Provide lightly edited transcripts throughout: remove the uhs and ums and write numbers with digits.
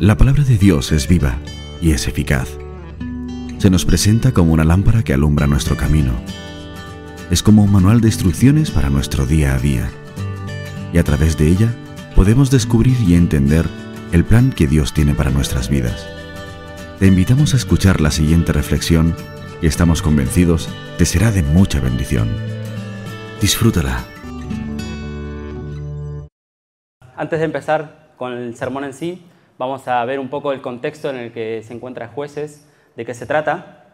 La palabra de Dios es viva y es eficaz. Se nos presenta como una lámpara que alumbra nuestro camino. Es como un manual de instrucciones para nuestro día a día. Y a través de ella podemos descubrir y entender el plan que Dios tiene para nuestras vidas. Te invitamos a escuchar la siguiente reflexión y estamos convencidos te será de mucha bendición. Disfrútala. Antes de empezar con el sermón en sí, vamos a ver un poco el contexto en el que se encuentra Jueces, de qué se trata.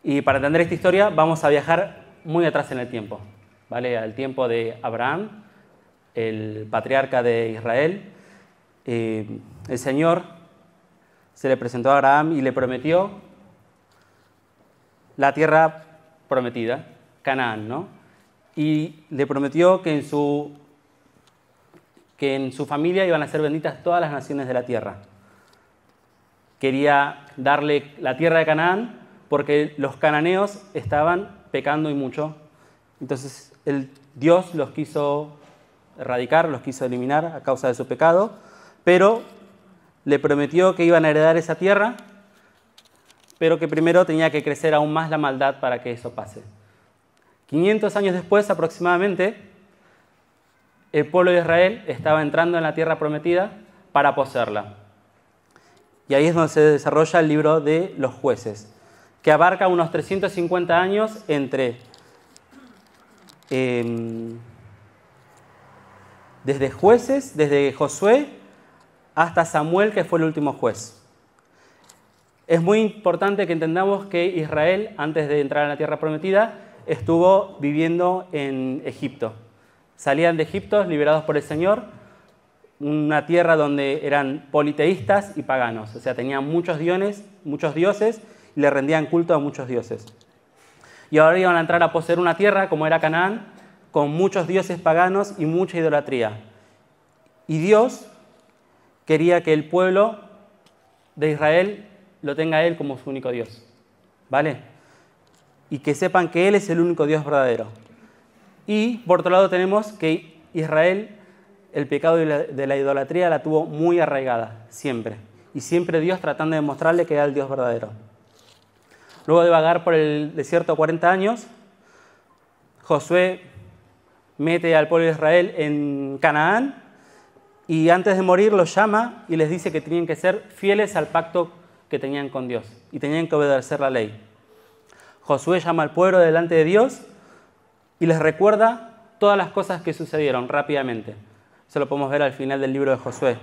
Y para entender esta historia vamos a viajar muy atrás en el tiempo, ¿vale? Al tiempo de Abraham, el patriarca de Israel. El Señor se le presentó a Abraham y le prometió la tierra prometida, Canaán, ¿no? Y le prometió que en su familia iban a ser benditas todas las naciones de la tierra. Quería darle la tierra de Canaán porque los cananeos estaban pecando y mucho. Entonces Dios los quiso erradicar, los quiso eliminar a causa de su pecado, pero le prometió que iban a heredar esa tierra, pero que primero tenía que crecer aún más la maldad para que eso pase. 500 años después aproximadamente, el pueblo de Israel estaba entrando en la tierra prometida para poseerla. Y ahí es donde se desarrolla el libro de los Jueces, que abarca unos 350 años entre desde Jueces, desde Josué hasta Samuel, que fue el último juez. Es muy importante que entendamos que Israel, antes de entrar en la tierra prometida, estuvo viviendo en Egipto. Salían de Egipto liberados por el Señor, una tierra donde eran politeístas y paganos, o sea, tenían muchos dioses y le rendían culto a muchos dioses. Y ahora iban a entrar a poseer una tierra, como era Canaán, con muchos dioses paganos y mucha idolatría. Y Dios quería que el pueblo de Israel lo tenga a Él como su único Dios, ¿vale? Y que sepan que Él es el único Dios verdadero. Y por otro lado tenemos que Israel, el pecado de la idolatría la tuvo muy arraigada, siempre. Y siempre Dios tratando de mostrarle que era el Dios verdadero. Luego de vagar por el desierto 40 años, Josué mete al pueblo de Israel en Canaán y antes de morir los llama y les dice que tenían que ser fieles al pacto que tenían con Dios y tenían que obedecer la ley. Josué llama al pueblo delante de Dios y les recuerda todas las cosas que sucedieron rápidamente. Eso lo podemos ver al final del libro de Josué.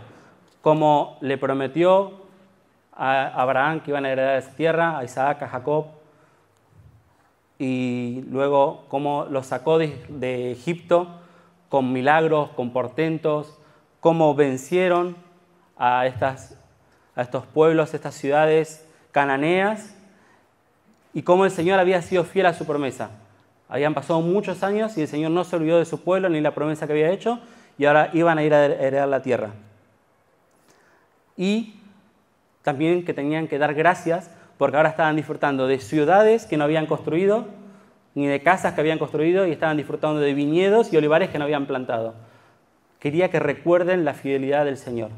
Cómo le prometió a Abraham que iban a heredar esa tierra, a Isaac, a Jacob. Y luego cómo los sacó de Egipto con milagros, con portentos. Cómo vencieron a estos pueblos, estas ciudades cananeas. Y cómo el Señor había sido fiel a su promesa. Habían pasado muchos años y el Señor no se olvidó de su pueblo ni la promesa que había hecho y ahora iban a ir a heredar la tierra. Y también que tenían que dar gracias porque ahora estaban disfrutando de ciudades que no habían construido ni de casas que habían construido y estaban disfrutando de viñedos y olivares que no habían plantado. Quería que recuerden la fidelidad del Señor.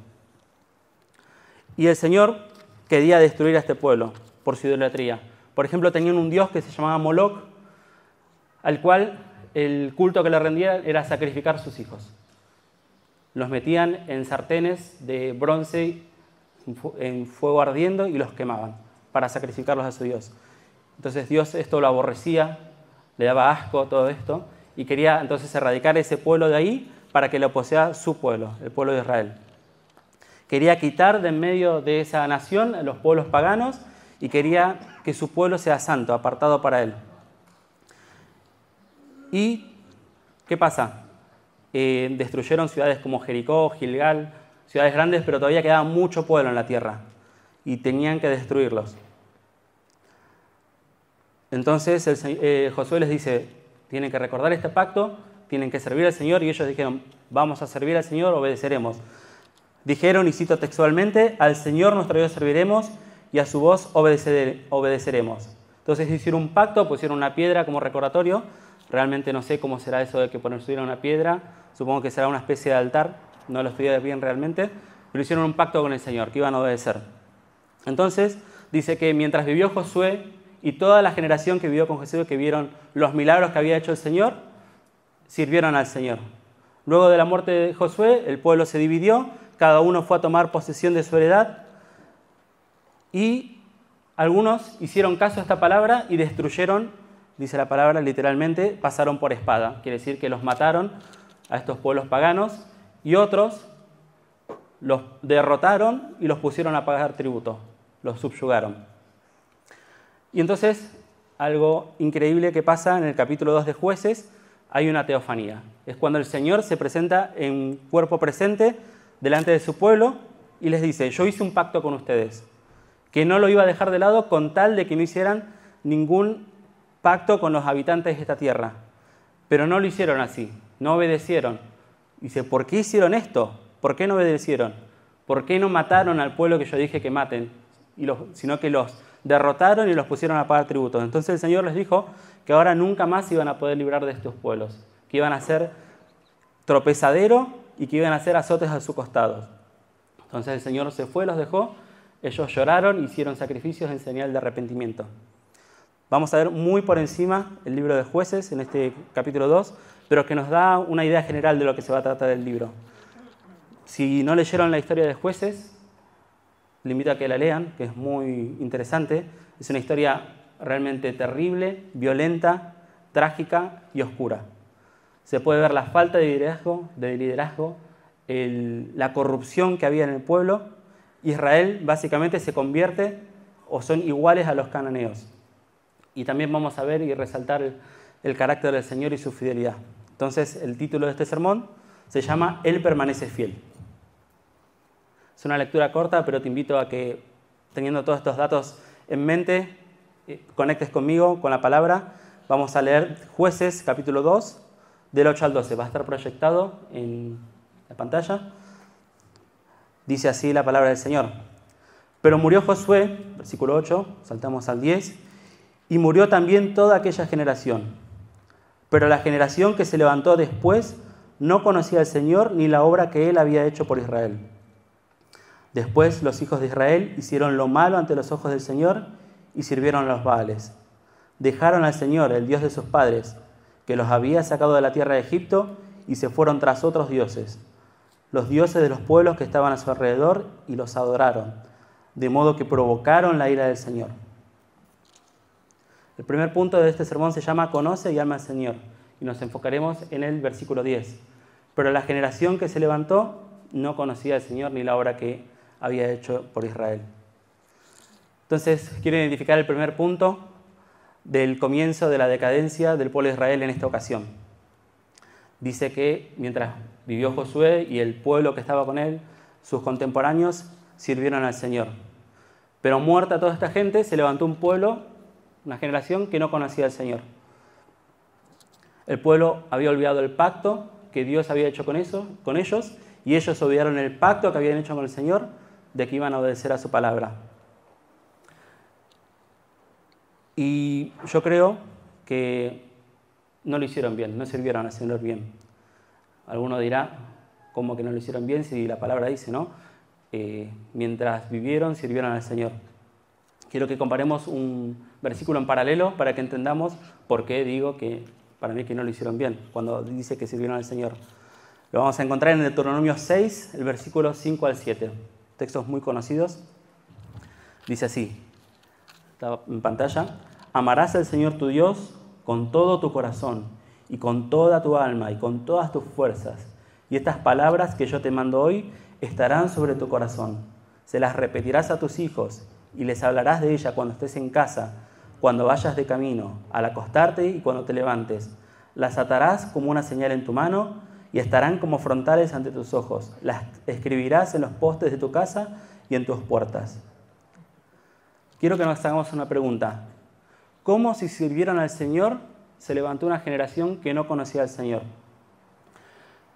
Y el Señor quería destruir a este pueblo por su idolatría. Por ejemplo, tenían un dios que se llamaba Moloch, al cual el culto que le rendían era sacrificar sus hijos. Los metían en sartenes de bronce en fuego ardiendo y los quemaban para sacrificarlos a su Dios. Entonces Dios esto lo aborrecía, le daba asco todo esto y quería entonces erradicar ese pueblo de ahí para que lo posea su pueblo, el pueblo de Israel. Quería quitar de en medio de esa nación a los pueblos paganos y quería que su pueblo sea santo, apartado para él. ¿Y qué pasa? Destruyeron ciudades como Jericó, Gilgal, ciudades grandes, pero todavía quedaba mucho pueblo en la tierra y tenían que destruirlos. Entonces Josué les dice, tienen que recordar este pacto, tienen que servir al Señor, y ellos dijeron, vamos a servir al Señor, obedeceremos. Dijeron, y cito textualmente, al Señor nuestro Dios serviremos y a su voz obedeceremos. Entonces hicieron un pacto, pusieron una piedra como recordatorio. Realmente no sé cómo será eso de que subieron una piedra. Supongo que será una especie de altar. No lo estudié bien realmente. pero hicieron un pacto con el Señor, que iban a obedecer. Entonces, dice que mientras vivió Josué y toda la generación que vivió con Josué, que vieron los milagros que había hecho el Señor, sirvieron al Señor. Luego de la muerte de Josué, el pueblo se dividió, cada uno fue a tomar posesión de su heredad y algunos hicieron caso a esta palabra y destruyeron, dice la palabra literalmente, pasaron por espada. Quiere decir que los mataron a estos pueblos paganos y otros los derrotaron y los pusieron a pagar tributo, los subyugaron. Y entonces, algo increíble que pasa en el capítulo 2 de Jueces, hay una teofanía. Es cuando el Señor se presenta en cuerpo presente delante de su pueblo y les dice, yo hice un pacto con ustedes, que no lo iba a dejar de lado con tal de que no hicieran ningún pacto con los habitantes de esta tierra. Pero no lo hicieron así, no obedecieron. Dice, ¿por qué hicieron esto? ¿Por qué no obedecieron? ¿Por qué no mataron al pueblo que yo dije que maten? Sino que los derrotaron y los pusieron a pagar tributos. Entonces el Señor les dijo que ahora nunca más iban a poder librar de estos pueblos, que iban a ser tropezadero y que iban a ser azotes a sus costados. Entonces el Señor se fue, los dejó, ellos lloraron, hicieron sacrificios en señal de arrepentimiento. Vamos a ver muy por encima el libro de Jueces en este capítulo 2, pero que nos da una idea general de lo que se va a tratar el libro. Si no leyeron la historia de Jueces, les invito a que la lean, que es muy interesante. Es una historia realmente terrible, violenta, trágica y oscura. Se puede ver la falta de liderazgo, la corrupción que había en el pueblo. Israel básicamente se convierte o son iguales a los cananeos. Y también vamos a ver y resaltar el carácter del Señor y su fidelidad. Entonces, el título de este sermón se llama Él permanece fiel. Es una lectura corta, pero te invito a que, teniendo todos estos datos en mente, conectes conmigo con la palabra. Vamos a leer Jueces, capítulo 2, del 8 al 12. Va a estar proyectado en la pantalla. Dice así la palabra del Señor. Pero murió Josué, versículo 8, saltamos al 10, y murió también toda aquella generación. Pero la generación que se levantó después no conocía al Señor ni la obra que Él había hecho por Israel. Después los hijos de Israel hicieron lo malo ante los ojos del Señor y sirvieron a los Baales. Dejaron al Señor, el Dios de sus padres, que los había sacado de la tierra de Egipto, y se fueron tras otros dioses, los dioses de los pueblos que estaban a su alrededor, y los adoraron, de modo que provocaron la ira del Señor. El primer punto de este sermón se llama Conoce y ama al Señor, y nos enfocaremos en el versículo 10. Pero la generación que se levantó no conocía al Señor ni la obra que había hecho por Israel. Entonces, quiero identificar el primer punto del comienzo de la decadencia del pueblo de Israel en esta ocasión. Dice que mientras vivió Josué y el pueblo que estaba con él, sus contemporáneos sirvieron al Señor. Pero muerta toda esta gente, se levantó un pueblo, una generación que no conocía al Señor. El pueblo había olvidado el pacto que Dios había hecho con ellos, y ellos olvidaron el pacto que habían hecho con el Señor de que iban a obedecer a su palabra. Y yo creo que no lo hicieron bien, no sirvieron al Señor bien. Alguno dirá, ¿cómo que no lo hicieron bien? Si la palabra dice, ¿no? Mientras vivieron, sirvieron al Señor. Quiero que comparemos un versículo en paralelo para que entendamos por qué digo que para mí que no lo hicieron bien, cuando dice que sirvieron al Señor. Lo vamos a encontrar en Deuteronomio 6, el versículo 5 al 7. Textos muy conocidos. Dice así, está en pantalla: amarás al Señor tu Dios con todo tu corazón y con toda tu alma y con todas tus fuerzas. Y estas palabras que yo te mando hoy estarán sobre tu corazón. Se las repetirás a tus hijos y les hablarás de ella cuando estés en casa, cuando vayas de camino, al acostarte y cuando te levantes. Las atarás como una señal en tu mano y estarán como frontales ante tus ojos. Las escribirás en los postes de tu casa y en tus puertas. Quiero que nos hagamos una pregunta. ¿Cómo si sirvieron al Señor se levantó una generación que no conocía al Señor?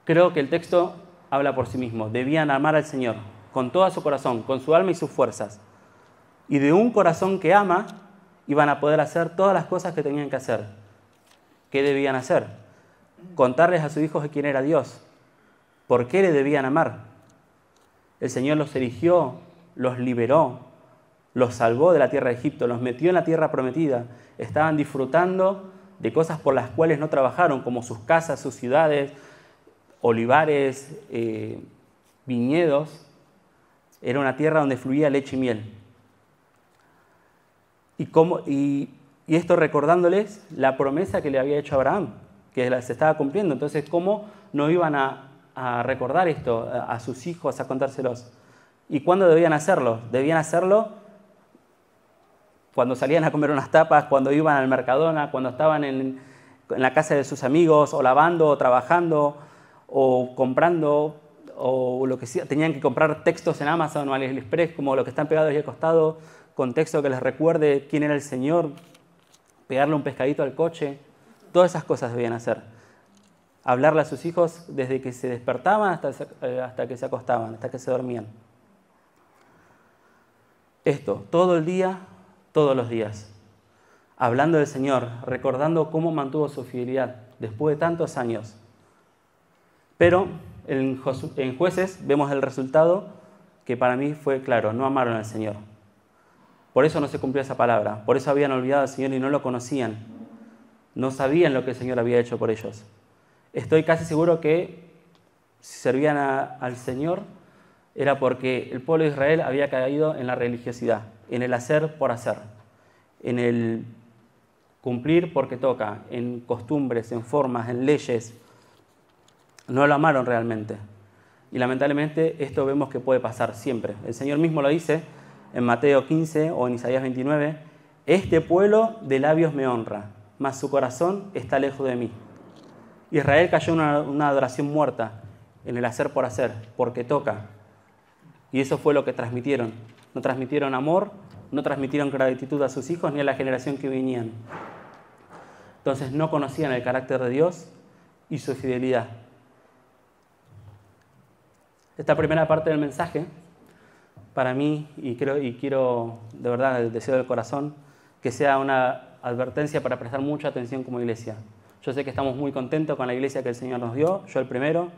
Creo que el texto habla por sí mismo. Debían amar al Señor con todo su corazón, con su alma y sus fuerzas. Y de un corazón que ama, iban a poder hacer todas las cosas que tenían que hacer. ¿Qué debían hacer? Contarles a sus hijos de quién era Dios. ¿Por qué le debían amar? El Señor los eligió, los liberó, los salvó de la tierra de Egipto, los metió en la tierra prometida. Estaban disfrutando de cosas por las cuales no trabajaron, como sus casas, sus ciudades, olivares, viñedos. Era una tierra donde fluía leche y miel. Y esto recordándoles la promesa que le había hecho Abraham, que se estaba cumpliendo. Entonces, ¿cómo no iban a recordar esto a sus hijos, a contárselos? ¿Y cuándo debían hacerlo? Debían hacerlo cuando salían a comer unas tapas, cuando iban al Mercadona, cuando estaban en la casa de sus amigos, o lavando, o trabajando, o comprando, o lo que sea. Tenían que comprar textos en Amazon o AliExpress, como los que están pegados ahí al costado, con texto que les recuerde quién era el Señor, pegarle un pescadito al coche. Todas esas cosas debían hacer. Hablarle a sus hijos desde que se despertaban hasta que se acostaban, hasta que se dormían. Esto, todo el día, todos los días. Hablando del Señor, recordando cómo mantuvo su fidelidad después de tantos años. Pero en Jueces vemos el resultado que para mí fue claro: no amaron al Señor. Por eso no se cumplió esa palabra, por eso habían olvidado al Señor y no lo conocían. No sabían lo que el Señor había hecho por ellos. Estoy casi seguro que si servían al Señor era porque el pueblo de Israel había caído en la religiosidad, en el hacer por hacer, en el cumplir porque toca, en costumbres, en formas, en leyes. No lo amaron realmente. Y lamentablemente esto vemos que puede pasar siempre. El Señor mismo lo dice en Mateo 15 o en Isaías 29, este pueblo de labios me honra, mas su corazón está lejos de mí. Israel cayó en una adoración muerta, en el hacer por hacer, porque toca. Y eso fue lo que transmitieron. No transmitieron amor, no transmitieron gratitud a sus hijos ni a la generación que venían. Entonces no conocían el carácter de Dios y su fidelidad. Esta primera parte del mensaje, para mí, y quiero de verdad, el deseo del corazón, que sea una advertencia para prestar mucha atención como iglesia. Yo sé que estamos muy contentos con la iglesia que el Señor nos dio, yo el primero.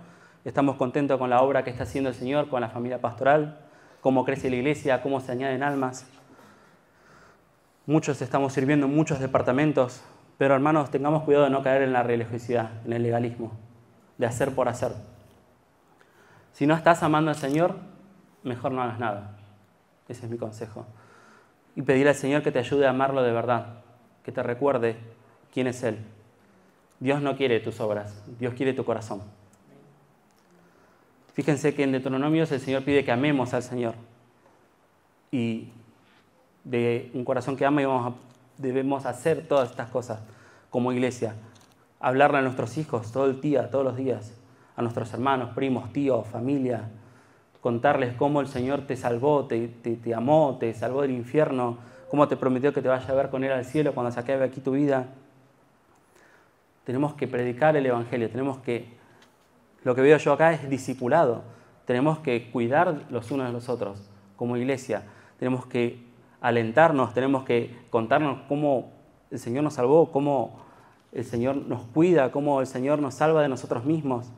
Estamos contentos con la obra que está haciendo el Señor, con la familia pastoral, cómo crece la iglesia, cómo se añaden almas. Muchos estamos sirviendo en muchos departamentos, pero hermanos, tengamos cuidado de no caer en la religiosidad, en el legalismo, de hacer por hacer. Si no estás amando al Señor, mejor no hagas nada. Ese es mi consejo. Y pedir al Señor que te ayude a amarlo de verdad, que te recuerde quién es Él. Dios no quiere tus obras, Dios quiere tu corazón. Fíjense que en Deuteronomios el Señor pide que amemos al Señor. Y de un corazón que ama debemos hacer todas estas cosas como iglesia. Hablarle a nuestros hijos todo el día, todos los días. A nuestros hermanos, primos, tíos, familia. Contarles cómo el Señor te salvó, te amó, te salvó del infierno. Cómo te prometió que te vaya a ver con Él al cielo cuando se acabe aquí tu vida. Tenemos que predicar el Evangelio. Lo que veo yo acá es discipulado. Tenemos que cuidar los unos de los otros como iglesia. Tenemos que alentarnos, tenemos que contarnos cómo el Señor nos salvó, cómo el Señor nos cuida, cómo el Señor nos salva de nosotros mismos.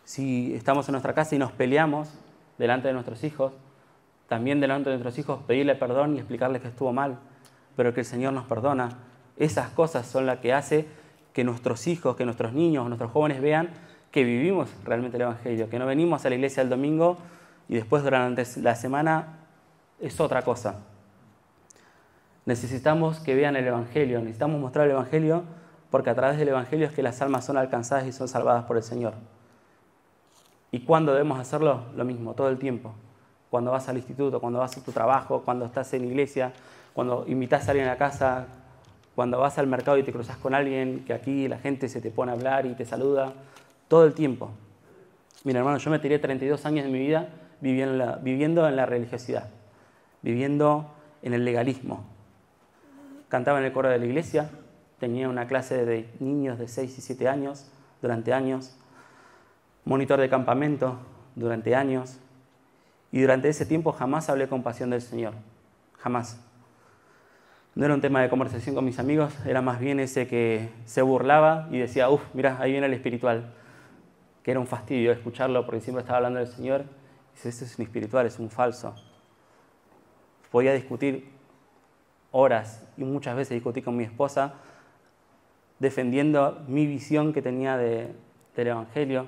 Si estamos en nuestra casa y nos peleamos delante de nuestros hijos, también delante de nuestros hijos pedirle perdón y explicarles que estuvo mal, pero que el Señor nos perdona. Esas cosas son las que hace que nuestros hijos, que nuestros niños, nuestros jóvenes vean que vivimos realmente el Evangelio, que no venimos a la iglesia el domingo y después durante la semana es otra cosa. Necesitamos que vean el Evangelio, necesitamos mostrar el Evangelio porque a través del Evangelio es que las almas son alcanzadas y son salvadas por el Señor. ¿Y cuándo debemos hacerlo? Lo mismo, todo el tiempo. Cuando vas al instituto, cuando vas a tu trabajo, cuando estás en la iglesia, cuando invitas a alguien a casa, cuando vas al mercado y te cruzas con alguien, que aquí la gente se te pone a hablar y te saluda, todo el tiempo. Mira, hermano, yo me tiré 32 años de mi vida viviendo en la religiosidad, viviendo en el legalismo. Cantaba en el coro de la iglesia, tenía una clase de niños de 6 y 7 años durante años, monitor de campamento durante años, y durante ese tiempo jamás hablé con pasión del Señor, jamás. No era un tema de conversación con mis amigos, era más bien ese que se burlaba y decía, mira, ahí viene el espiritual. que era un fastidio escucharlo porque siempre estaba hablando del Señor. Dice, este es un espiritual, es un falso. Podía discutir horas y muchas veces discutí con mi esposa defendiendo mi visión que tenía del Evangelio,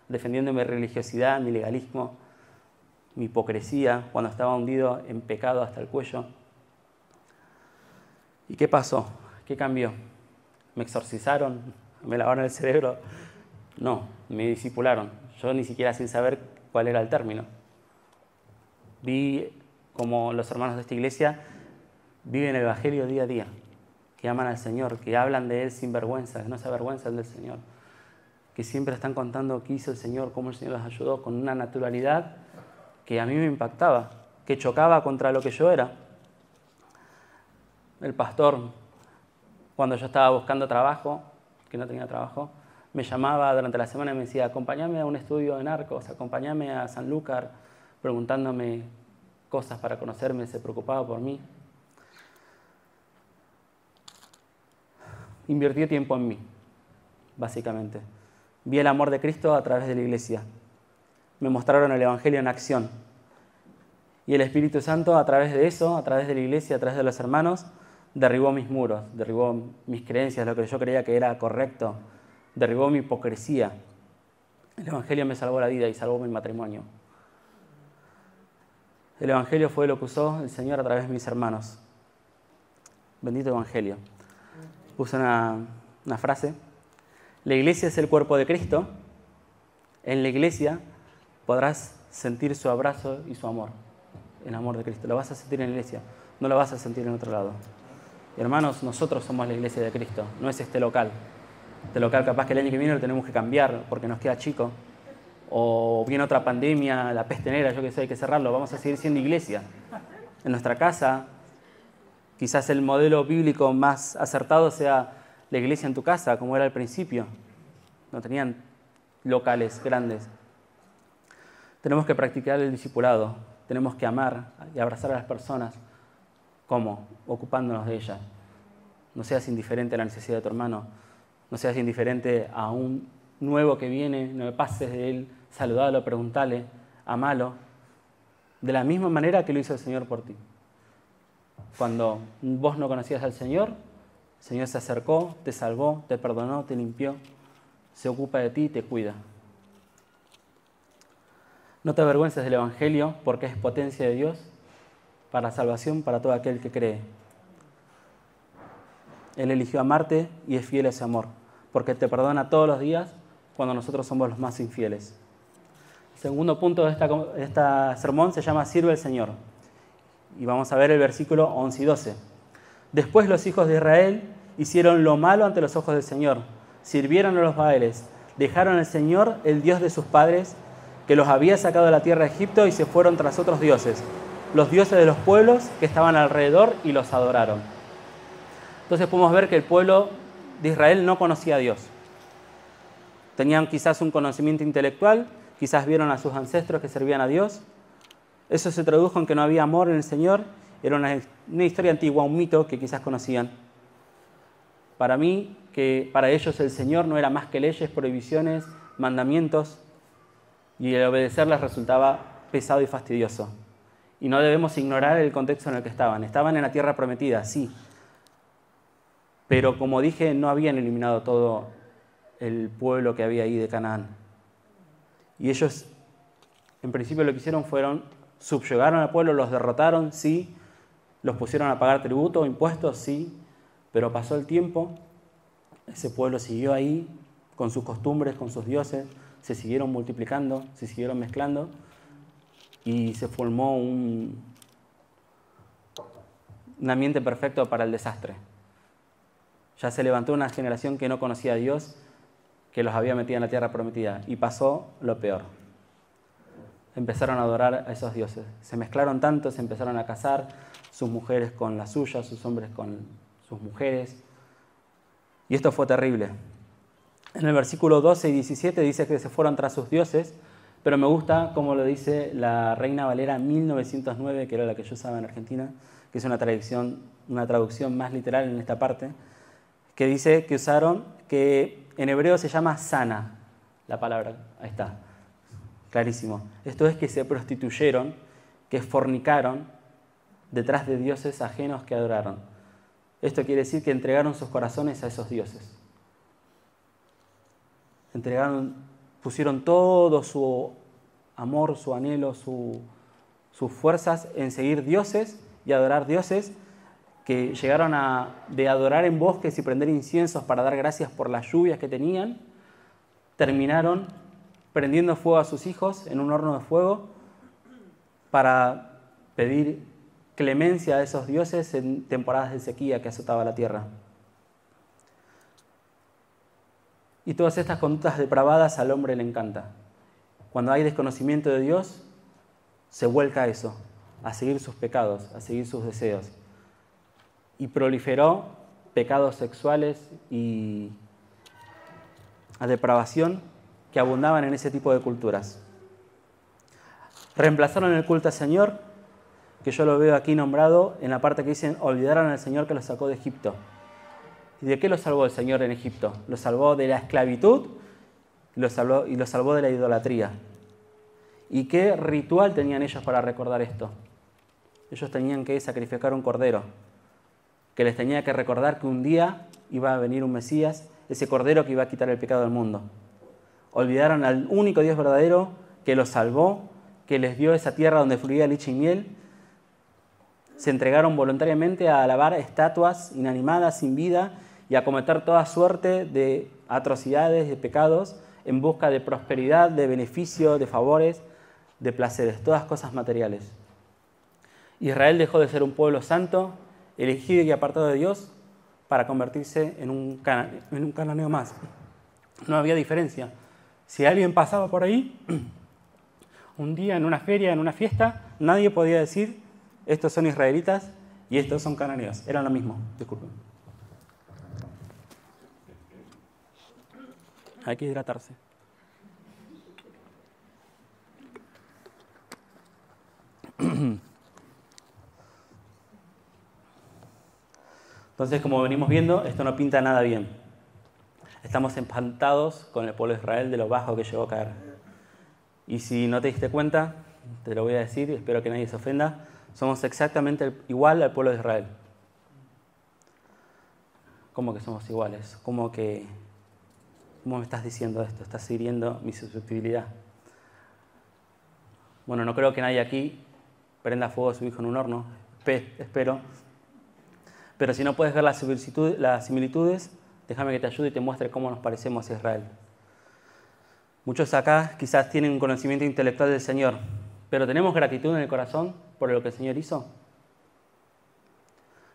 defendiendo mi religiosidad, mi legalismo, mi hipocresía, cuando estaba hundido en pecado hasta el cuello. ¿Y qué pasó? ¿Qué cambió? ¿Me exorcizaron? ¿Me lavaron el cerebro? No, me discipularon. Yo ni siquiera sin saber cuál era el término. Vi como los hermanos de esta iglesia viven el Evangelio día a día, que aman al Señor, que hablan de Él sin vergüenza, que no se avergüenzan del Señor, que siempre están contando qué hizo el Señor, cómo el Señor los ayudó, con una naturalidad que a mí me impactaba, que chocaba contra lo que yo era. El pastor, cuando yo estaba buscando trabajo, que no tenía trabajo, me llamaba durante la semana y me decía, acompáñame a un estudio de narcos, acompáñame a Sanlúcar, preguntándome cosas para conocerme, se preocupaba por mí. Invirtió tiempo en mí, básicamente. Vi el amor de Cristo a través de la iglesia. Me mostraron el Evangelio en acción. Y el Espíritu Santo, a través de eso, a través de la iglesia, a través de los hermanos, derribó mis muros, derribó mis creencias, lo que yo creía que era correcto, derribó mi hipocresía. El Evangelio me salvó la vida y salvó mi matrimonio. El Evangelio fue lo que usó el Señor a través de mis hermanos. Bendito Evangelio. Puse una frase. La iglesia es el cuerpo de Cristo. En la iglesia podrás sentir su abrazo y su amor. El amor de Cristo. Lo vas a sentir en la iglesia. No lo vas a sentir en otro lado. Hermanos, nosotros somos la iglesia de Cristo. No es este local. Este local capaz que el año que viene lo tenemos que cambiar porque nos queda chico. O viene otra pandemia, la peste negra, yo qué sé, hay que cerrarlo. Vamos a seguir siendo iglesia. En nuestra casa, quizás el modelo bíblico más acertado sea la iglesia en tu casa, como era al principio. No tenían locales grandes. Tenemos que practicar el discipulado. Tenemos que amar y abrazar a las personas. ¿Cómo? Ocupándonos de ellas. No seas indiferente a la necesidad de tu hermano. No seas indiferente a un nuevo que viene. No pases de él. Saludalo, preguntale, amalo. De la misma manera que lo hizo el Señor por ti. Cuando vos no conocías al Señor, el Señor se acercó, te salvó, te perdonó, te limpió, se ocupa de ti y te cuida. No te avergüences del Evangelio porque es potencia de Dios para la salvación para todo aquel que cree. Él eligió amarte y es fiel a ese amor, porque te perdona todos los días cuando nosotros somos los más infieles. El segundo punto de esta sermón se llama Sirve al Señor. Y vamos a ver el versículo 11 y 12. Después los hijos de Israel hicieron lo malo ante los ojos del Señor, sirvieron a los Baales, dejaron al Señor, el Dios de sus padres, que los había sacado de la tierra de Egipto y se fueron tras otros dioses, los dioses de los pueblos que estaban alrededor y los adoraron. Entonces podemos ver que el pueblo de Israel no conocía a Dios. Tenían quizás un conocimiento intelectual, quizás vieron a sus ancestros que servían a Dios. Eso se tradujo en que no había amor en el Señor. Era una historia antigua, un mito que quizás conocían. Para mí, que para ellos el Señor no era más que leyes, prohibiciones, mandamientos, y el obedecerles resultaba pesado y fastidioso. Y no debemos ignorar el contexto en el que estaban. Estaban en la tierra prometida, sí. Pero como dije, no habían eliminado todo el pueblo que había ahí de Canaán. Y ellos, en principio, lo que hicieron fueron subyugaron al pueblo, los derrotaron, sí, los pusieron a pagar tributo, impuestos, sí, pero pasó el tiempo, ese pueblo siguió ahí con sus costumbres, con sus dioses, se siguieron multiplicando, se siguieron mezclando y se formó un ambiente perfecto para el desastre. Ya se levantó una generación que no conocía a Dios, que los había metido en la tierra prometida, y pasó lo peor. Empezaron a adorar a esos dioses. Se mezclaron tanto, se empezaron a casar, sus mujeres con las suyas, sus hombres con sus mujeres. Y esto fue terrible. En el versículo 12 y 17 dice que se fueron tras sus dioses, pero me gusta como lo dice la Reina Valera 1909, que era la que yo usaba en Argentina, que es una traducción más literal en esta parte, que dice que usaron, que en hebreo se llama sana, la palabra, ahí está, clarísimo. Esto es que se prostituyeron, que fornicaron detrás de dioses ajenos que adoraron. Esto quiere decir que entregaron sus corazones a esos dioses. Pusieron todo su amor, su anhelo, sus fuerzas en seguir dioses y adorar dioses, que llegaron de adorar en bosques y prender inciensos para dar gracias por las lluvias que tenían, terminaron prendiendo fuego a sus hijos en un horno de fuego para pedir clemencia a esos dioses en temporadas de sequía que azotaba la tierra. Y todas estas conductas depravadas al hombre le encanta. Cuando hay desconocimiento de Dios, se vuelca a eso, a seguir sus pecados, a seguir sus deseos. Y proliferó pecados sexuales y a depravación que abundaban en ese tipo de culturas. Reemplazaron el culto al Señor, que yo lo veo aquí nombrado en la parte que dicen, olvidaron al Señor que los sacó de Egipto. ¿Y de qué los salvó el Señor en Egipto? Los salvó de la esclavitud y los salvó de la idolatría. ¿Y qué ritual tenían ellos para recordar esto? Ellos tenían que sacrificar un cordero, que les tenía que recordar que un día iba a venir un Mesías, ese cordero que iba a quitar el pecado del mundo. Olvidaron al único Dios verdadero que los salvó, que les dio esa tierra donde fluía leche y miel. Se entregaron voluntariamente a alabar estatuas inanimadas, sin vida, y a cometer toda suerte de atrocidades, de pecados, en busca de prosperidad, de beneficio, de favores, de placeres, todas cosas materiales. Israel dejó de ser un pueblo santo, elegido y apartado de Dios, para convertirse en un cananeo más. No había diferencia. Si alguien pasaba por ahí, un día en una feria, en una fiesta, nadie podía decir, estos son israelitas y estos son cananeos. Eran lo mismo, disculpen. Hay que hidratarse. Entonces, como venimos viendo, esto no pinta nada bien. Estamos espantados con el pueblo de Israel de lo bajo que llegó a caer. Y si no te diste cuenta, te lo voy a decir, espero que nadie se ofenda, somos exactamente igual al pueblo de Israel. ¿Cómo que somos iguales? ¿Cómo me estás diciendo esto? Estás hiriendo mi susceptibilidad. Bueno, no creo que nadie aquí prenda fuego a su hijo en un horno, espero. Pero si no puedes ver las similitudes, déjame que te ayude y te muestre cómo nos parecemos a Israel. Muchos acá quizás tienen un conocimiento intelectual del Señor, pero ¿tenemos gratitud en el corazón por lo que el Señor hizo?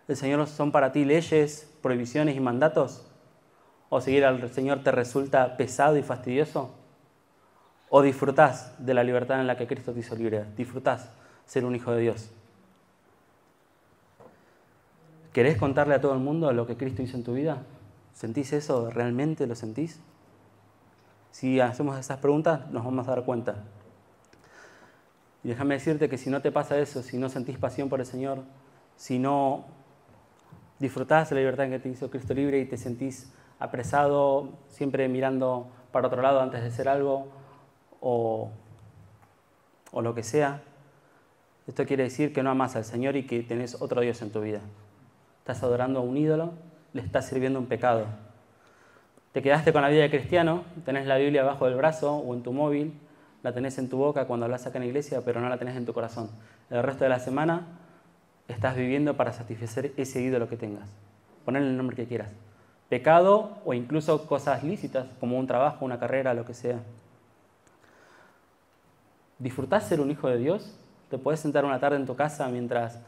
¿El Señor son para ti leyes, prohibiciones y mandatos? ¿O seguir al Señor te resulta pesado y fastidioso? ¿O disfrutás de la libertad en la que Cristo te hizo libre? ¿Disfrutás ser un hijo de Dios? ¿Querés contarle a todo el mundo lo que Cristo hizo en tu vida? ¿Sentís eso? ¿Realmente lo sentís? Si hacemos esas preguntas, nos vamos a dar cuenta. Y déjame decirte que si no te pasa eso, si no sentís pasión por el Señor, si no disfrutás de la libertad que te hizo Cristo libre y te sentís apresado, siempre mirando para otro lado antes de hacer algo, o lo que sea, esto quiere decir que no amás al Señor y que tenés otro Dios en tu vida. Estás adorando a un ídolo, le estás sirviendo un pecado. Te quedaste con la vida de cristiano, tenés la Biblia abajo del brazo o en tu móvil, la tenés en tu boca cuando hablas acá en la iglesia, pero no la tenés en tu corazón. El resto de la semana estás viviendo para satisfacer ese ídolo que tengas. Ponle el nombre que quieras. Pecado o incluso cosas lícitas, como un trabajo, una carrera, lo que sea. ¿Disfrutás ser un hijo de Dios? ¿Te podés sentar una tarde en tu casa mientras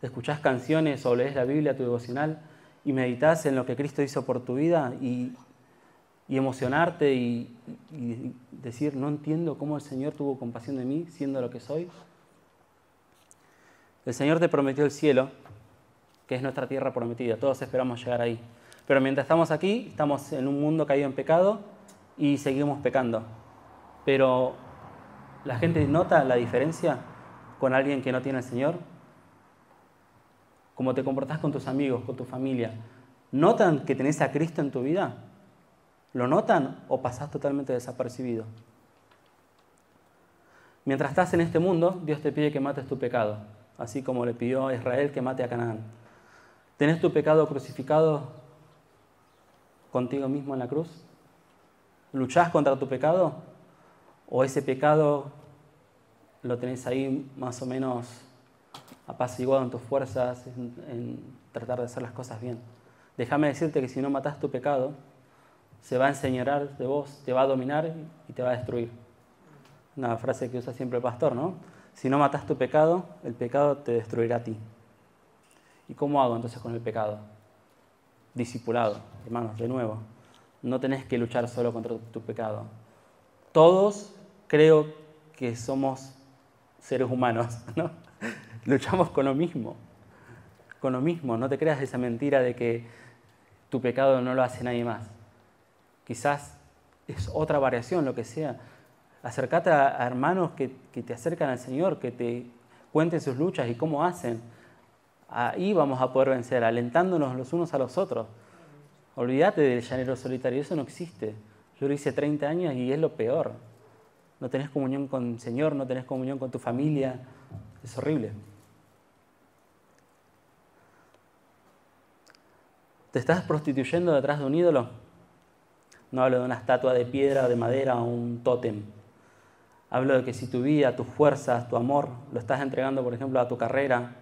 escuchás canciones o lees la Biblia, tu devocional, y meditas en lo que Cristo hizo por tu vida y emocionarte y decir, no entiendo cómo el Señor tuvo compasión de mí siendo lo que soy? El Señor te prometió el cielo, que es nuestra tierra prometida. Todos esperamos llegar ahí. Pero mientras estamos aquí, estamos en un mundo caído en pecado y seguimos pecando. Pero ¿la gente nota la diferencia con alguien que no tiene al Señor? ¿Cómo te comportás con tus amigos, con tu familia? ¿Notan que tenés a Cristo en tu vida? ¿Lo notan o pasás totalmente desapercibido? Mientras estás en este mundo, Dios te pide que mates tu pecado, así como le pidió a Israel que mate a Canaán. ¿Tenés tu pecado crucificado contigo mismo en la cruz? ¿Luchás contra tu pecado? ¿O ese pecado lo tenés ahí más o menos apaciguado en tus fuerzas, en tratar de hacer las cosas bien? Déjame decirte que si no matás tu pecado, se va a enseñorear de vos, te va a dominar y te va a destruir. Una frase que usa siempre el pastor, ¿no? Si no matás tu pecado, el pecado te destruirá a ti. ¿Y cómo hago entonces con el pecado? Discipulado, hermanos, de nuevo. No tenés que luchar solo contra tu pecado. Todos creo que somos seres humanos, ¿no? Luchamos con lo mismo. Con lo mismo. No te creas esa mentira de que tu pecado no lo hace nadie más. Quizás es otra variación, lo que sea. Acércate a hermanos que te acercan al Señor, que te cuenten sus luchas y cómo hacen. Ahí vamos a poder vencer, alentándonos los unos a los otros. Olvídate del llanero solitario, eso no existe. Yo lo hice 30 años y es lo peor. No tenés comunión con el Señor, no tenés comunión con tu familia. Es horrible. ¿Te estás prostituyendo detrás de un ídolo? No hablo de una estatua de piedra, de madera o un tótem. Hablo de que si tu vida, tus fuerzas, tu amor, lo estás entregando, por ejemplo, a tu carrera,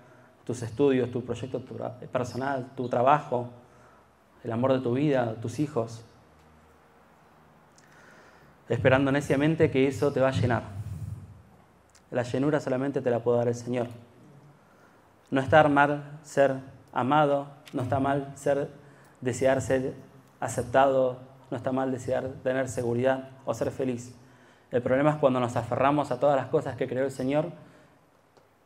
tus estudios, tu proyecto personal, tu trabajo, el amor de tu vida, tus hijos, esperando neciamente que eso te va a llenar. La llenura solamente te la puede dar el Señor. No está mal ser amado, no está mal desear ser aceptado, no está mal desear tener seguridad o ser feliz. El problema es cuando nos aferramos a todas las cosas que creó el Señor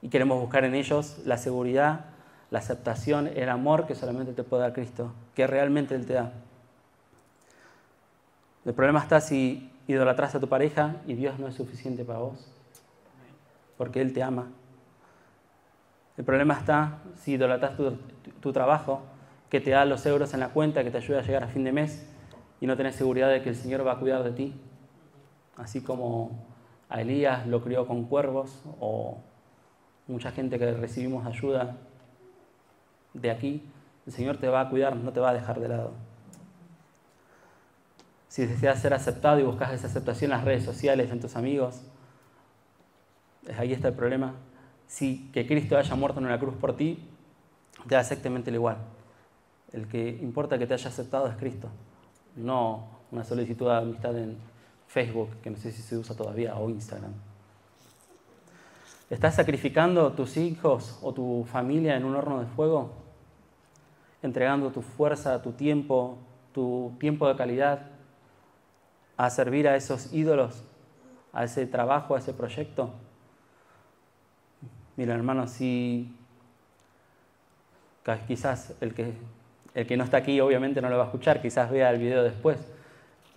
y queremos buscar en ellos la seguridad, la aceptación, el amor que solamente te puede dar Cristo, que realmente Él te da. El problema está si idolatras a tu pareja y Dios no es suficiente para vos, porque Él te ama. El problema está si idolatras tu trabajo, que te da los euros en la cuenta, que te ayuda a llegar a fin de mes y no tenés seguridad de que el Señor va a cuidar de ti. Así como a Elías lo crió con cuervos, o mucha gente que recibimos ayuda de aquí, el Señor te va a cuidar, no te va a dejar de lado. Si deseas ser aceptado y buscas esa aceptación en las redes sociales, en tus amigos, ahí está el problema. Si que Cristo haya muerto en una cruz por ti, te da exactamente lo igual. El que importa que te haya aceptado es Cristo, no una solicitud de amistad en Facebook, que no sé si se usa todavía, o Instagram. ¿Estás sacrificando tus hijos o tu familia en un horno de fuego? ¿Entregando tu fuerza, tu tiempo de calidad a servir a esos ídolos, a ese trabajo, a ese proyecto? Mira, hermano, si quizás el que no está aquí obviamente no lo va a escuchar, quizás vea el video después.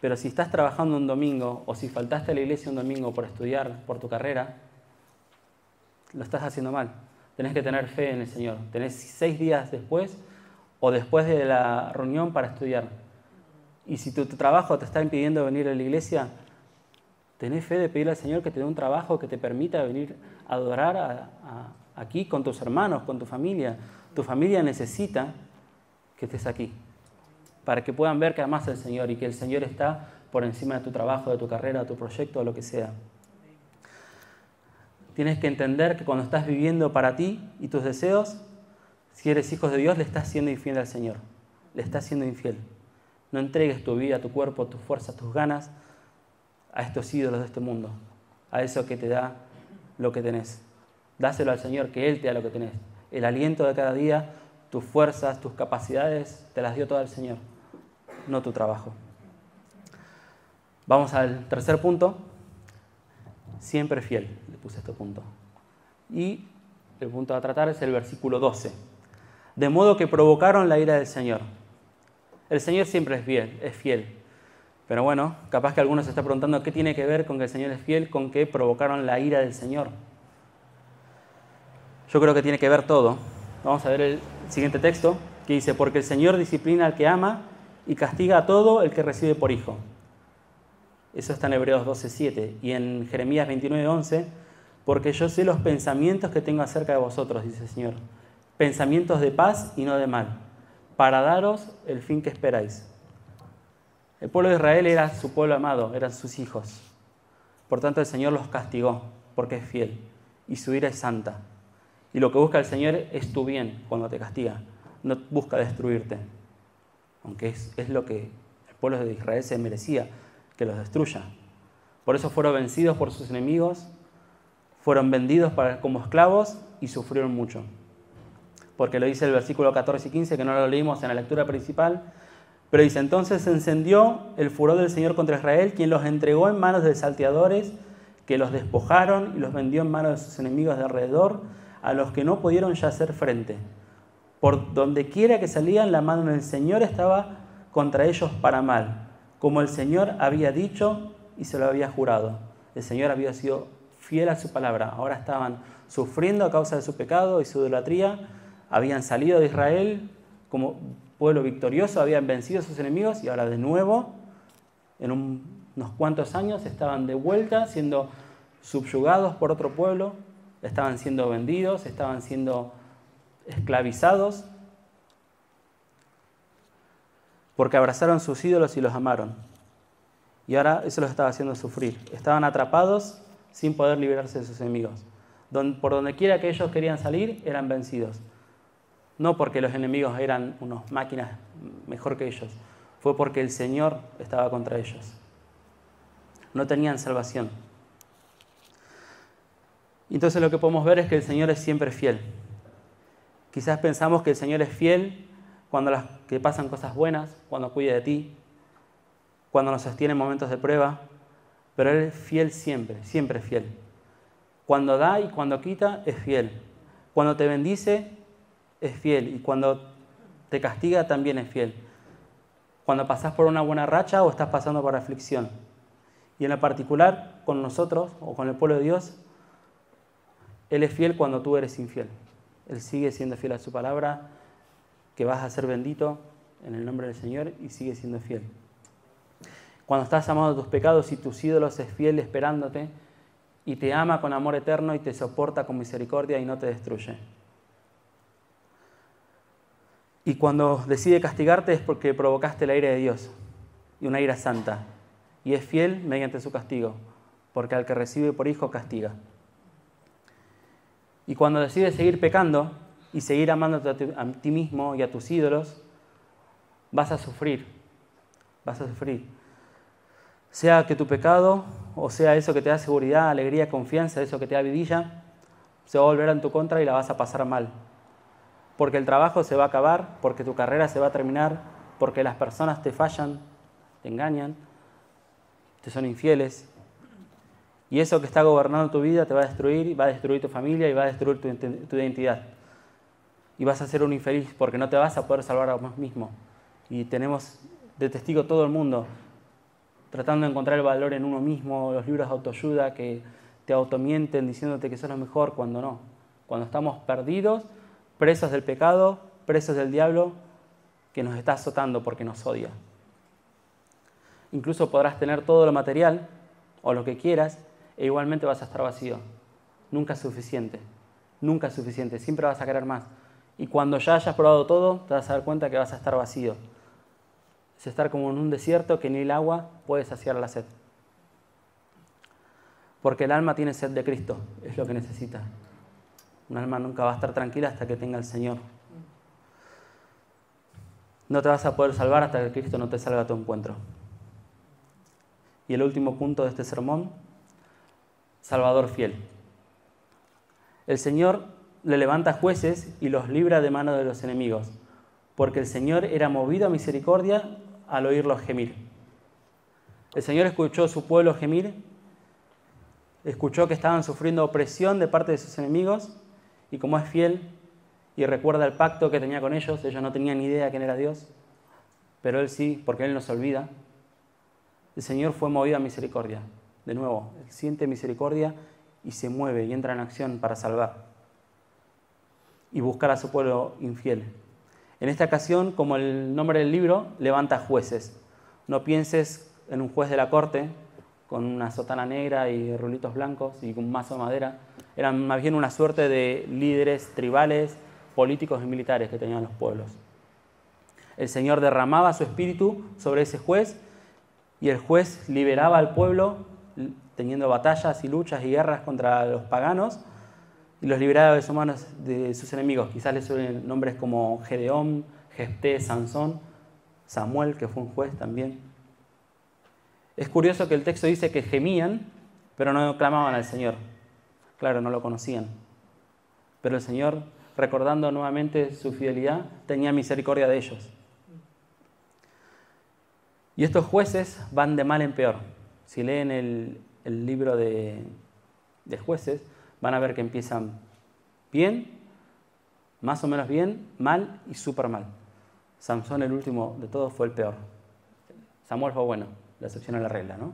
Pero si estás trabajando un domingo o si faltaste a la iglesia un domingo por estudiar, por tu carrera, lo estás haciendo mal. Tenés que tener fe en el Señor. Tenés 6 días después o después de la reunión para estudiar. Y si tu trabajo te está impidiendo venir a la iglesia, tenés fe de pedirle al Señor que te dé un trabajo que te permita venir a adorar aquí con tus hermanos, con tu familia. Tu familia necesita que estés aquí, para que puedan ver que amas al Señor y que el Señor está por encima de tu trabajo, de tu carrera, de tu proyecto, de lo que sea. Tienes que entender que cuando estás viviendo para ti y tus deseos, si eres hijo de Dios, le estás siendo infiel al Señor. Le estás siendo infiel. No entregues tu vida, tu cuerpo, tus fuerzas, tus ganas a estos ídolos de este mundo, a eso que te da lo que tenés. Dáselo al Señor, que Él te da lo que tenés. El aliento de cada día, tus fuerzas, tus capacidades, te las dio todo el Señor, no tu trabajo. Vamos al tercer punto. Siempre fiel, le puse este punto. Y el punto a tratar es el versículo 12. De modo que provocaron la ira del Señor. El Señor siempre es fiel. Pero bueno, capaz que alguno se está preguntando qué tiene que ver con que el Señor es fiel, con que provocaron la ira del Señor. Yo creo que tiene que ver todo. Vamos a ver el siguiente texto, que dice, porque el Señor disciplina al que ama y castiga a todo el que recibe por hijo. Eso está en Hebreos 12:7 y en Jeremías 29:11, porque yo sé los pensamientos que tengo acerca de vosotros, dice el Señor, pensamientos de paz y no de mal, para daros el fin que esperáis. El pueblo de Israel era su pueblo amado, eran sus hijos. Por tanto, el Señor los castigó, porque es fiel, y su ira es santa. Y lo que busca el Señor es tu bien cuando te castiga, no busca destruirte, aunque es lo que el pueblo de Israel se merecía, que los destruya. Por eso fueron vencidos por sus enemigos, fueron vendidos como esclavos y sufrieron mucho. Porque lo dice el versículo 14 y 15, que no lo leímos en la lectura principal, pero dice, entonces se encendió el furor del Señor contra Israel, quien los entregó en manos de salteadores, que los despojaron y los vendió en manos de sus enemigos de alrededor, a los que no pudieron ya hacer frente. Por donde quiera que salían, la mano del Señor estaba contra ellos para mal, como el Señor había dicho y se lo había jurado. El Señor había sido fiel a su palabra. Ahora estaban sufriendo a causa de su pecado y su idolatría. Habían salido de Israel como pueblo victorioso, habían vencido a sus enemigos y ahora de nuevo, en unos cuantos años, estaban de vuelta siendo subyugados por otro pueblo, estaban siendo vendidos, estaban siendo esclavizados, porque abrazaron sus ídolos y los amaron. Y ahora eso los estaba haciendo sufrir. Estaban atrapados sin poder liberarse de sus enemigos. Por donde quiera que ellos querían salir, eran vencidos. No porque los enemigos eran unas máquinas mejor que ellos, fue porque el Señor estaba contra ellos. No tenían salvación. Entonces lo que podemos ver es que el Señor es siempre fiel. Quizás pensamos que el Señor es fiel cuando que pasan cosas buenas, cuando cuida de ti, cuando nos sostiene en momentos de prueba, pero Él es fiel siempre, siempre es fiel. Cuando da y cuando quita, es fiel. Cuando te bendice, es fiel. Y cuando te castiga, también es fiel. Cuando pasás por una buena racha o estás pasando por aflicción. Y en lo particular, con nosotros o con el pueblo de Dios, Él es fiel cuando tú eres infiel. Él sigue siendo fiel a su palabra, que vas a ser bendito en el nombre del Señor y sigue siendo fiel. Cuando estás amado de tus pecados y tus ídolos, es fiel esperándote y te ama con amor eterno y te soporta con misericordia y no te destruye. Y cuando decide castigarte es porque provocaste la ira de Dios y una ira santa. Y es fiel mediante su castigo, porque al que recibe por hijo castiga. Y cuando decides seguir pecando y seguir amándote a ti mismo y a tus ídolos, vas a sufrir. Vas a sufrir. Sea que tu pecado, o sea eso que te da seguridad, alegría, confianza, eso que te da vidilla, se va a volver en tu contra y la vas a pasar mal. Porque el trabajo se va a acabar, porque tu carrera se va a terminar, porque las personas te fallan, te engañan, te son infieles. Y eso que está gobernando tu vida te va a destruir, va a destruir tu familia y va a destruir tu identidad. Y vas a ser un infeliz porque no te vas a poder salvar a vos mismo. Y tenemos de testigo todo el mundo tratando de encontrar el valor en uno mismo, los libros de autoayuda que te automienten diciéndote que sos lo mejor cuando no. Cuando estamos perdidos, presos del pecado, presos del diablo que nos está azotando porque nos odia. Incluso podrás tener todo lo material o lo que quieras e igualmente vas a estar vacío. Nunca es suficiente, nunca es suficiente, siempre vas a querer más. Y cuando ya hayas probado todo, te vas a dar cuenta que vas a estar vacío. Es estar como en un desierto que ni el agua puede saciar la sed. Porque el alma tiene sed de Cristo, es lo que necesita. Un alma nunca va a estar tranquila hasta que tenga al Señor. No te vas a poder salvar hasta que Cristo no te salga a tu encuentro. Y el último punto de este sermón, Salvador fiel. El Señor le levanta jueces y los libra de mano de los enemigos, porque el Señor era movido a misericordia al oírlos gemir. El Señor escuchó a su pueblo gemir, escuchó que estaban sufriendo opresión de parte de sus enemigos, y como es fiel y recuerda el pacto que tenía con ellos no tenían ni idea quién era Dios, pero Él sí, porque Él no se olvida. El Señor fue movido a misericordia. De nuevo, Él siente misericordia y se mueve y entra en acción para salvar y buscar a su pueblo infiel. En esta ocasión, como el nombre del libro, levanta jueces. No pienses en un juez de la corte con una sotana negra y rulitos blancos y un mazo de madera. Eran más bien una suerte de líderes tribales, políticos y militares que tenían los pueblos. El Señor derramaba su espíritu sobre ese juez y el juez liberaba al pueblo teniendo batallas y luchas y guerras contra los paganos y los liberaba de sus manos de sus enemigos. Quizás les suenen nombres como Gedeón, Jefté, Sansón, Samuel, que fue un juez también. Es curioso que el texto dice que gemían, pero no clamaban al Señor. Claro, no lo conocían. Pero el Señor, recordando nuevamente su fidelidad, tenía misericordia de ellos. Y estos jueces van de mal en peor. Si leen el libro de jueces, van a ver que empiezan bien, más o menos bien, mal y súper mal. Sansón, el último de todos, fue el peor. Samuel fue bueno, la excepción a la regla, ¿no?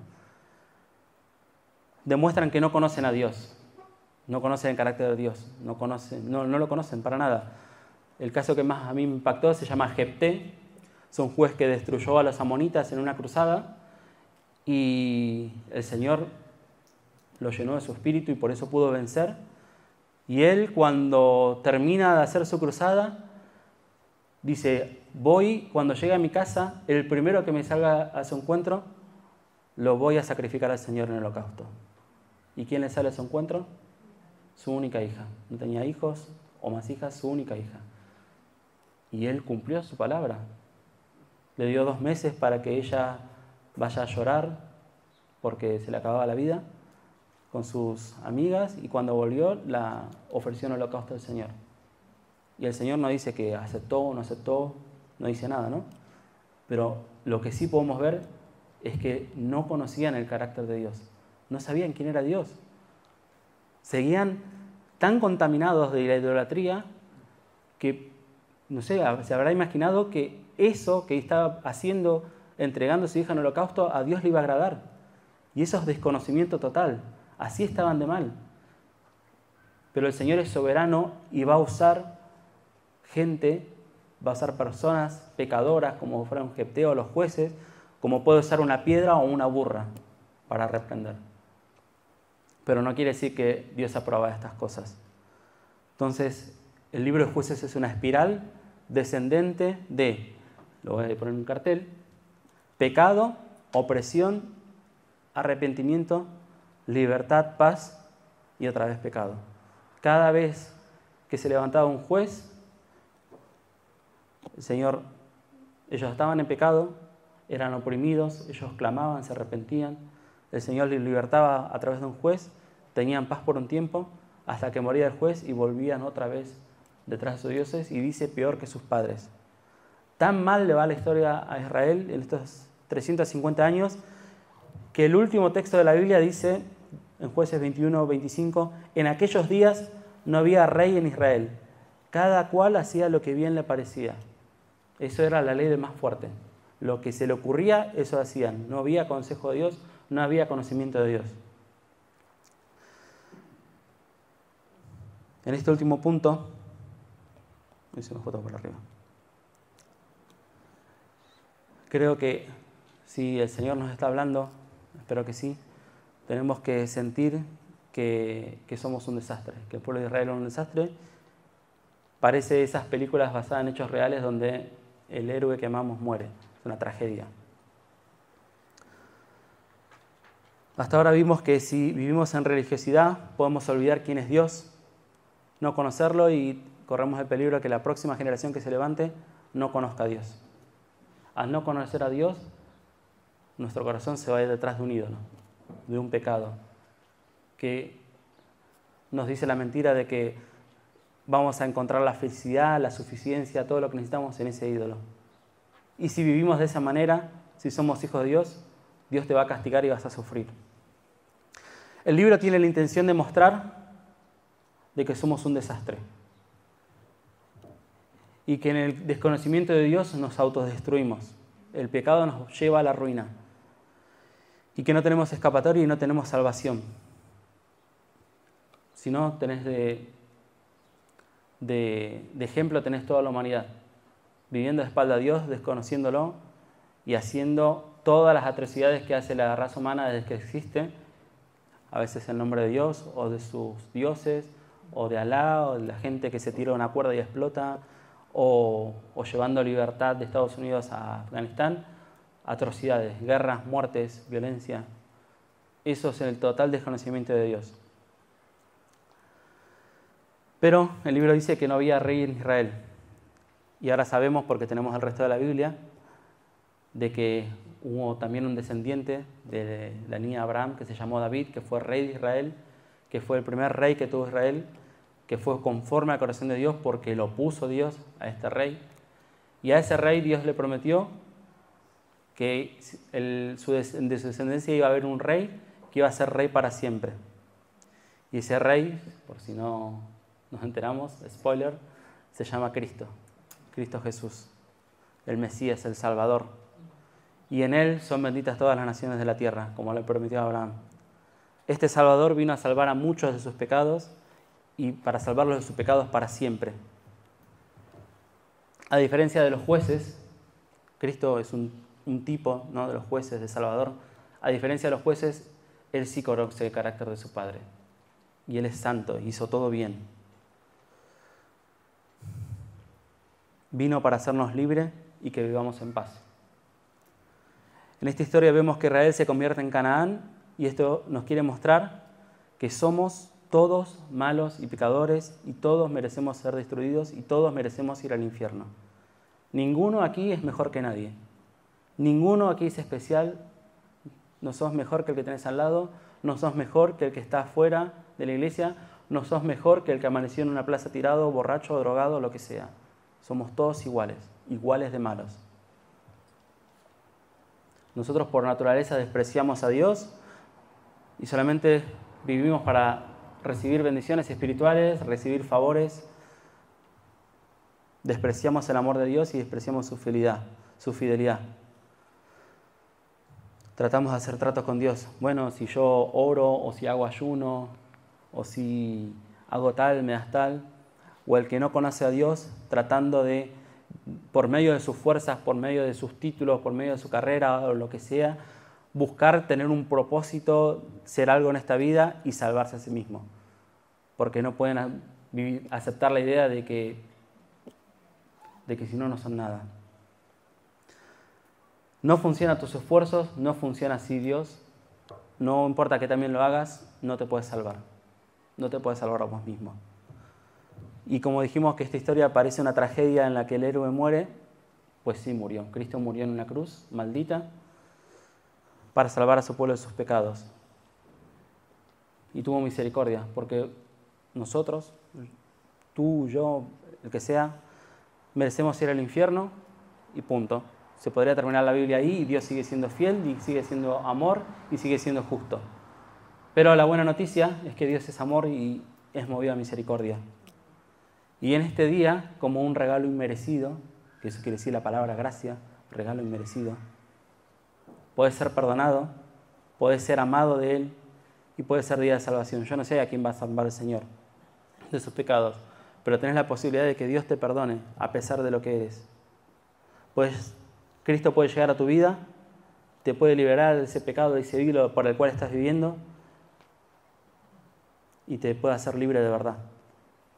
Demuestran que no conocen a Dios, no conocen el carácter de Dios, no lo conocen para nada. El caso que más a mí me impactó se llama Jefté. Es un juez que destruyó a los amonitas en una cruzada y el Señor lo llenó de su espíritu y por eso pudo vencer. Y él, cuando termina de hacer su cruzada, dice: voy, cuando llegue a mi casa, el primero que me salga a su encuentro, lo voy a sacrificar al Señor en el holocausto. ¿Y quién le sale a su encuentro? Su única hija. No tenía hijos o más hijas, su única hija. Y él cumplió su palabra. Le dio 2 meses para que ella vaya a llorar porque se le acababa la vida con sus amigas, y cuando volvió la ofreció en el holocausto al Señor. Y el Señor no dice que aceptó o no aceptó, no dice nada, ¿no? Pero lo que sí podemos ver es que no conocían el carácter de Dios, no sabían quién era Dios. Seguían tan contaminados de la idolatría que, no sé, se habrá imaginado que eso que estaba haciendo, entregando a su hija en el holocausto, a Dios le iba a agradar. Y eso es desconocimiento total. Así estaban de mal. Pero el Señor es soberano y va a usar gente, va a usar personas pecadoras como fueron Jefté o los jueces, como puede usar una piedra o una burra para reprender. Pero no quiere decir que Dios aprueba estas cosas. Entonces, el libro de Jueces es una espiral descendente de, lo voy a poner en un cartel, pecado, opresión, arrepentimiento, libertad, paz y otra vez pecado. Cada vez que se levantaba un juez, el Señor, ellos estaban en pecado, eran oprimidos, ellos clamaban, se arrepentían, el Señor les libertaba a través de un juez, tenían paz por un tiempo, hasta que moría el juez y volvían otra vez detrás de sus dioses, y dice peor que sus padres. Tan mal le va la historia a Israel en estos 350 años, que el último texto de la Biblia dice, en Jueces 21, 25, en aquellos días no había rey en Israel, cada cual hacía lo que bien le parecía. Eso era la ley del más fuerte. Lo que se le ocurría, eso hacían. No había consejo de Dios, no había conocimiento de Dios. En este último punto, hice una foto por arriba. Creo que si el Señor nos está hablando, espero que sí, tenemos que sentir que somos un desastre, que el pueblo de Israel es un desastre. Parece esas películas basadas en hechos reales donde el héroe que amamos muere. Es una tragedia. Hasta ahora vimos que si vivimos en religiosidad podemos olvidar quién es Dios, no conocerlo, y corremos el peligro de que la próxima generación que se levante no conozca a Dios. Al no conocer a Dios, nuestro corazón se va a ir detrás de un ídolo, de un pecado, que nos dice la mentira de que vamos a encontrar la felicidad, la suficiencia, todo lo que necesitamos en ese ídolo. Y si vivimos de esa manera, si somos hijos de Dios, Dios te va a castigar y vas a sufrir. El libro tiene la intención de mostrar de que somos un desastre y que en el desconocimiento de Dios nos autodestruimos. El pecado nos lleva a la ruina y que no tenemos escapatoria y no tenemos salvación. Si no, tenés de ejemplo tenés toda la humanidad. viviendo de espalda a Dios, desconociéndolo y haciendo todas las atrocidades que hace la raza humana desde que existe, a veces en nombre de Dios o de sus dioses, o de Alá, o de la gente que se tira una cuerda y explota, o llevando libertad de Estados Unidos a Afganistán, atrocidades, guerras, muertes, violencia. Eso es el total desconocimiento de Dios. Pero el libro dice que no había rey en Israel. Y ahora sabemos, porque tenemos el resto de la Biblia, de que hubo también un descendiente de la niña Abraham que se llamó David, que fue rey de Israel, que fue el primer rey que tuvo Israel, que fue conforme al corazón de Dios porque lo puso Dios a este rey. Y a ese rey Dios le prometió que de su descendencia iba a haber un rey que iba a ser rey para siempre. Y ese rey, por si no nos enteramos, spoiler, se llama Cristo, Cristo Jesús, el Mesías, el Salvador. Y en él son benditas todas las naciones de la tierra, como le prometió a Abraham. Este Salvador vino a salvar a muchos de sus pecados y para salvarlos de sus pecados para siempre. A diferencia de los jueces, Cristo es un tipo, ¿no?, de los jueces de Salvador. A diferencia de los jueces, él sí conoce el carácter de su Padre. Y él es santo, hizo todo bien. Vino para hacernos libres y que vivamos en paz. En esta historia vemos que Israel se convierte en Canaán y esto nos quiere mostrar que somos todos malos y pecadores y todos merecemos ser destruidos y todos merecemos ir al infierno. Ninguno aquí es mejor que nadie. Ninguno aquí es especial. No sos mejor que el que tenés al lado, no sos mejor que el que está afuera de la iglesia, no sos mejor que el que amaneció en una plaza tirado, borracho, drogado, lo que sea. Somos todos iguales, iguales de malos. Nosotros por naturaleza despreciamos a Dios y solamente vivimos para recibir bendiciones espirituales, recibir favores. Despreciamos el amor de Dios y despreciamos su fidelidad. Tratamos de hacer tratos con Dios. Bueno, si yo oro o si hago ayuno o si hago tal, me das tal. O el que no conoce a Dios tratando de, por medio de sus fuerzas, por medio de sus títulos, por medio de su carrera o lo que sea, buscar tener un propósito, ser algo en esta vida y salvarse a sí mismo. Porque no pueden aceptar la idea de que si no, no son nada. No funcionan tus esfuerzos, no funciona así Dios. No importa que también lo hagas, no te puedes salvar. No te puedes salvar a vos mismo. Y como dijimos que esta historia parece una tragedia en la que el héroe muere, pues sí murió. Cristo murió en una cruz maldita para salvar a su pueblo de sus pecados. Y tuvo misericordia, porque nosotros, tú, yo, el que sea, merecemos ir al infierno y punto. Se podría terminar la Biblia ahí y Dios sigue siendo fiel y sigue siendo amor y sigue siendo justo. Pero la buena noticia es que Dios es amor y es movido a misericordia. Y en este día, como un regalo inmerecido, que eso quiere decir la palabra gracia, regalo inmerecido, puedes ser perdonado, puedes ser amado de Él y puede ser día de salvación. Yo no sé a quién va a salvar el Señor de sus pecados, pero tenés la posibilidad de que Dios te perdone a pesar de lo que eres. Pues Cristo puede llegar a tu vida, te puede liberar de ese pecado, de ese vilo por el cual estás viviendo y te puede hacer libre de verdad.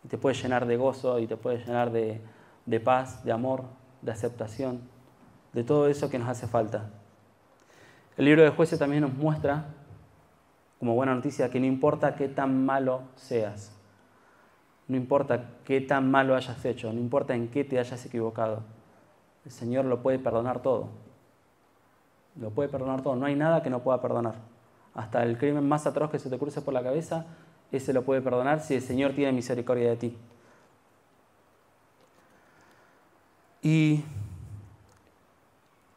Y te puede llenar de gozo y te puede llenar de paz, de amor, de aceptación, de todo eso que nos hace falta. El libro de Jueces también nos muestra, como buena noticia, que no importa qué tan malo seas, no importa qué tan malo hayas hecho, no importa en qué te hayas equivocado, el Señor lo puede perdonar todo. Lo puede perdonar todo, no hay nada que no pueda perdonar. Hasta el crimen más atroz que se te cruce por la cabeza, ese lo puede perdonar si el Señor tiene misericordia de ti. Y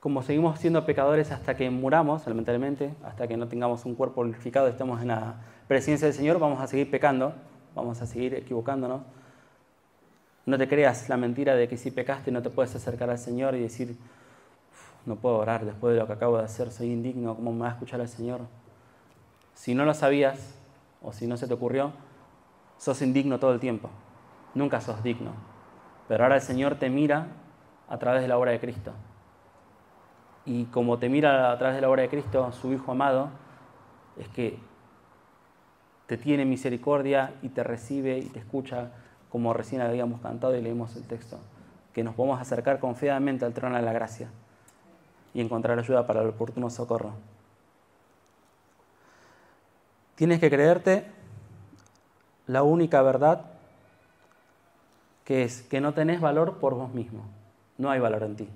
como seguimos siendo pecadores hasta que muramos, lamentablemente, hasta que no tengamos un cuerpo glorificado y estemos en la presencia del Señor, vamos a seguir pecando, vamos a seguir equivocándonos. No te creas la mentira de que si pecaste no te puedes acercar al Señor y decir, no puedo orar después de lo que acabo de hacer, soy indigno, ¿cómo me va a escuchar el Señor? Si no lo sabías, o si no se te ocurrió, sos indigno todo el tiempo. Nunca sos digno. Pero ahora el Señor te mira a través de la obra de Cristo. Y como te mira a través de la obra de Cristo, su Hijo amado, es que te tiene misericordia y te recibe y te escucha, como recién habíamos cantado y leímos el texto, que nos podemos acercar confiadamente al trono de la gracia y encontrar ayuda para el oportuno socorro. Tienes que creerte la única verdad, que es que no tenés valor por vos mismo. No hay valor en ti.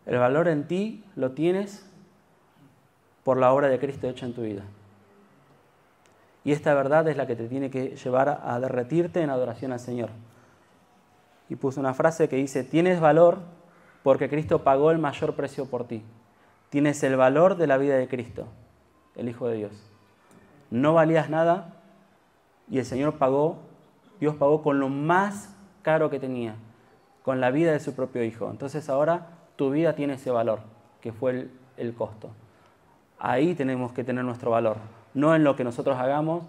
El valor en ti lo tienes por la obra de Cristo hecha en tu vida. Y esta verdad es la que te tiene que llevar a derretirte en adoración al Señor. Y puse una frase que dice: tienes valor porque Cristo pagó el mayor precio por ti. Tienes el valor de la vida de Cristo, el Hijo de Dios. No valías nada y el Señor pagó, Dios pagó con lo más caro que tenía, con la vida de su propio Hijo. Entonces ahora tu vida tiene ese valor, que fue el costo. Ahí tenemos que tener nuestro valor, no en lo que nosotros hagamos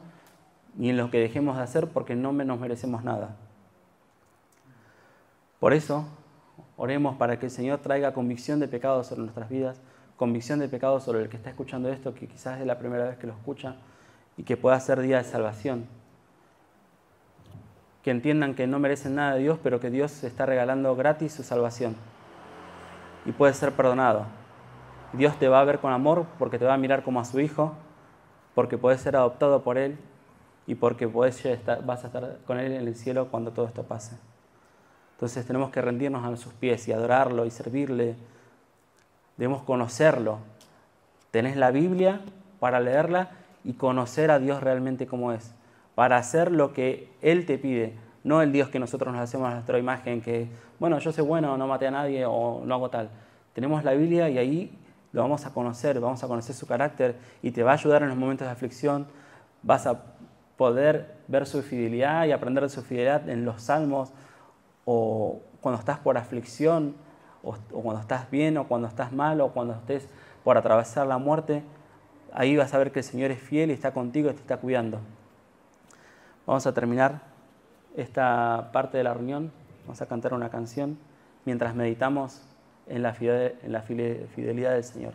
ni en lo que dejemos de hacer, porque no nos merecemos nada. Por eso, oremos para que el Señor traiga convicción de pecado sobre nuestras vidas, convicción de pecado sobre el que está escuchando esto, que quizás es la primera vez que lo escucha, y que pueda ser día de salvación. Que entiendan que no merecen nada de Dios, pero que Dios está regalando gratis su salvación. Y puede ser perdonado. Dios te va a ver con amor porque te va a mirar como a su Hijo, porque puedes ser adoptado por Él y porque vas a estar con Él en el cielo cuando todo esto pase. Entonces tenemos que rendirnos a sus pies y adorarlo y servirle. Debemos conocerlo. Tenés la Biblia para leerla y conocer a Dios realmente como es, para hacer lo que Él te pide, no el Dios que nosotros nos hacemos a nuestra imagen, que, bueno, yo soy bueno, no maté a nadie o no hago tal. Tenemos la Biblia y ahí lo vamos a conocer su carácter y te va a ayudar en los momentos de aflicción. Vas a poder ver su fidelidad y aprender de su fidelidad en los salmos, o cuando estás por aflicción, o cuando estás bien, o cuando estás mal, o cuando estés por atravesar la muerte. Ahí vas a ver que el Señor es fiel y está contigo y te está cuidando. Vamos a terminar esta parte de la reunión. Vamos a cantar una canción mientras meditamos en la fidelidad del Señor.